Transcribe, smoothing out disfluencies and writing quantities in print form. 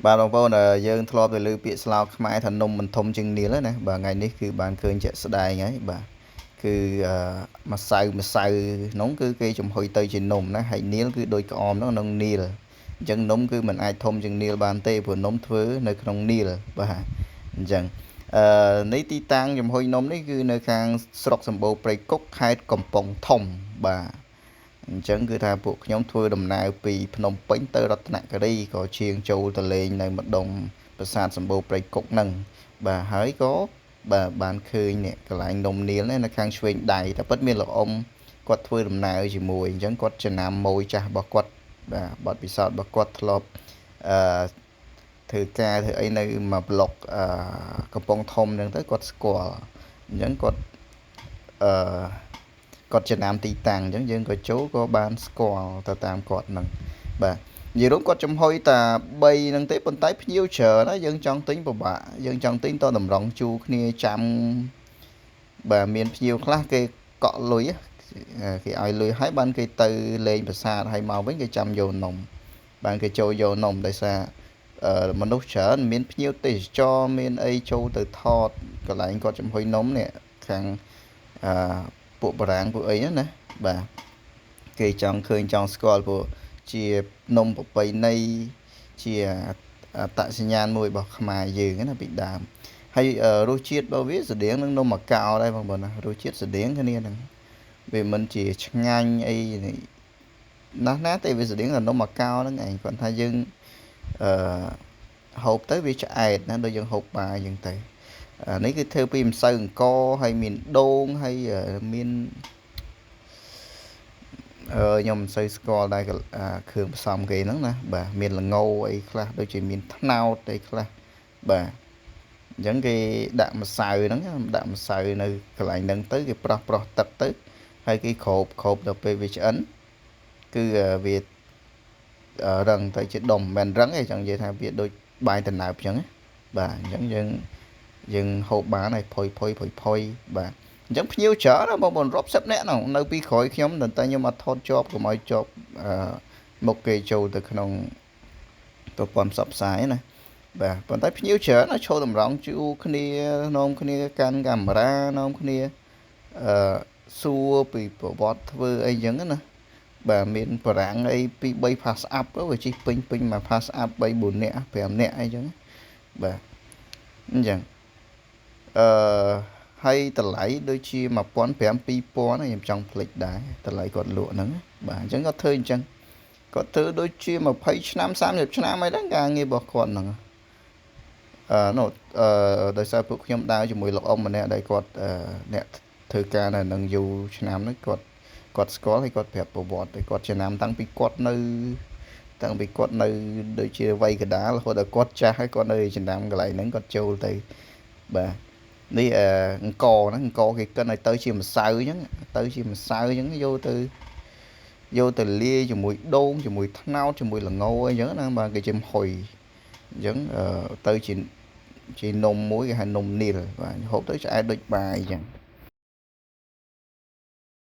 បាទបងប្អូនយើងធ្លាប់ទៅលើពាក្យស្លោកខ្មែរថានំមិនធំជាងនាឡណាបាទថ្ងៃនេះគឺបានឃើញជាក់ស្ដែងហើយបាទគឺម្សៅនោះគឺគេចំហុយទៅជានំណាហើយនាលគឺដូចក្អមនោះក្នុងនាលអញ្ចឹងនំគឺមិនអាចធំជាងនាលបានទេព្រោះនំធ្វើនៅក្នុងនាលបាទអញ្ចឹងនេះទីតាំងចំហុយនំនេះគឺនៅខាងស្រុកសម្បូរព្រៃគុកខេត្តកំពង់ធំបាទអញ្ចឹងគឺថាពួកខ្ញុំធ្វើដំណើរពីភ្នំពេញទៅរតនគិរីក៏ឈៀងចូលទៅលេងនៅម្ដុំប្រាសាទសម្បូរព្រៃគុកហ្នឹងបាទហើយក៏បាទបានឃើញនេះកន្លែងនំនាលនេះនៅខាងឆ្វេងដៃតែពិតមានលោកអ៊ំគាត់ធ្វើដំណើរជាមួយអញ្ចឹងគាត់ចំណាំម៉ួយចាស់របស់គាត់បាទបទពិសោធន៍របស់គាត់ធ្លាប់អឺធ្វើការធ្វើអីនៅមួយប្លុកកំពង់ធំអញ្ចឹងទៅគាត់ស្គាល់អញ្ចឹងគាត់អឺគាត់ចំណាំទីតាំងអញ្ចឹងយើងក៏ចូលក៏បានស្គាល់ទៅតាមគាត់ហ្នឹងបាទនិយាយរួមគាត់ចំហុយតែ3ហ្នឹងទេប៉ុន្តែភ្ញៀវច្រើនណាយើងចង់ទិញពិបាកយើងចង់ទិញតតម្រង់ជួគ្នាចាំបាទមានភ្ញៀវខ្លះគេកក់លុយគេឲ្យលុយហើយបានគេទៅលេងប្រាសាទហើយមកវិញគេចាំយកនំបានគេចូលយកនំដោយសារមនុស្សច្រើនមានភ្ញៀវទេសចរមានអីចូលទៅថតកន្លែងគាត់ចំហុយនំនេះខាងពួកបារាំងពួកអីណាបាទគេចង់ឃើញចង់ស្គាល់ព្រោះជានំប្រពៃណីជាអត្តសញ្ញាណមួយរបស់ខ្មែរយើងណាពីដើមហើយរសជាតិរបស់វាស្តៀងនឹងនំអាកោដែរបងប្អូនណារសជាតិស្តៀងគ្នាហ្នឹងវាមិនជាឆ្ងាញ់អីណាទេវាស្តៀងនឹងនំអាកោហ្នឹងឯងគាត់ថាយើងហូបទៅវាឆ្អែតណាដូចយើងហូបបាយអញ្ចឹងទៅនេះគឺធ្វើពីម្សៅអង្ករហើយមានដូងហើយមានខ្ញុំមិនសូវស្គាល់ដែរគ្រឿងផ្សំគេហ្នឹងណាបាទមានល្ងអីខ្លះដូចជាមានត្នោតអីខ្លះបាទអញ្ចឹងគេដាក់ម្សៅហ្នឹងដាក់ម្សៅនៅកន្លែងហ្នឹងទៅគេប្រោះទឹកទៅហើយគេគ្របដល់ពេលវាឆ្អិនគឺវារឹងទៅជាដុំមិនរឹងទេចង់និយាយថាវាដូចបាយដំណើបអញ្ចឹងបាទអញ្ចឹងយើងហូបបានហើយផុយបាទអញ្ចឹងភ្ញៀវច្រើនណាបងប្អូនរាប់សិបនាក់ហ្នឹងនៅពីក្រោយខ្ញុំតែខ្ញុំអត់ថតជាប់កុំឲ្យជាប់មុខគេចូលទៅក្នុងប្រព័ន្ធផ្សព្វផ្សាយណាបាទប៉ុន្តែភ្ញៀវច្រើនណាចូលតម្រង់ជួគ្នានាំគ្នាកាន់កាមេរ៉ានាំគ្នាសួរពីប្រវត្តិធ្វើអីចឹងណាបាទមានបារាំងអីពី3 pass up វាជិះពេញមក pass up 3 4នាក់5នាក់អីចឹងបាទអញ្ចឹងហើយតម្លៃដូចជា1500 2000ខ្ញុំចង់ភ្លេចដែរតម្លៃគាត់លក់ហ្នឹងបាទអញ្ចឹងគាត់ធ្វើអញ្ចឹងគាត់ធ្វើដូចជា20ឆ្នាំ30ឆ្នាំអីហ្នឹងការងាររបស់គាត់ហ្នឹងនោះដោយសារពួកខ្ញុំដើរជាមួយលោកអ៊ំម្នាក់ដែលគាត់អ្នកធ្វើការនៅនឹងយូរឆ្នាំហ្នឹងគាត់ស្គាល់ហើយគាត់ប្រាប់ប្រវត្តិហើយគាត់ចំណាំតាំងពីគាត់នៅដូចជាវ័យកណ្ដាលរហូតដល់គាត់ចាស់ហើយគាត់នៅចំណាំកន្លែងហ្នឹងគាត់ចូលទៅបាទនេះអង្គហ្នឹងអង្គគេកិនឲ្យទៅជាម្សៅអញ្ចឹងយកទៅលាយជាមួយដូងជាមួយត្នោតជាមួយល្ងអីចឹងណាបាទគេចំហុយអញ្ចឹងទៅជានំមួយគេហៅនំនីលបាទហូបទៅឆ្អែតដូចបាយអញ្ចឹង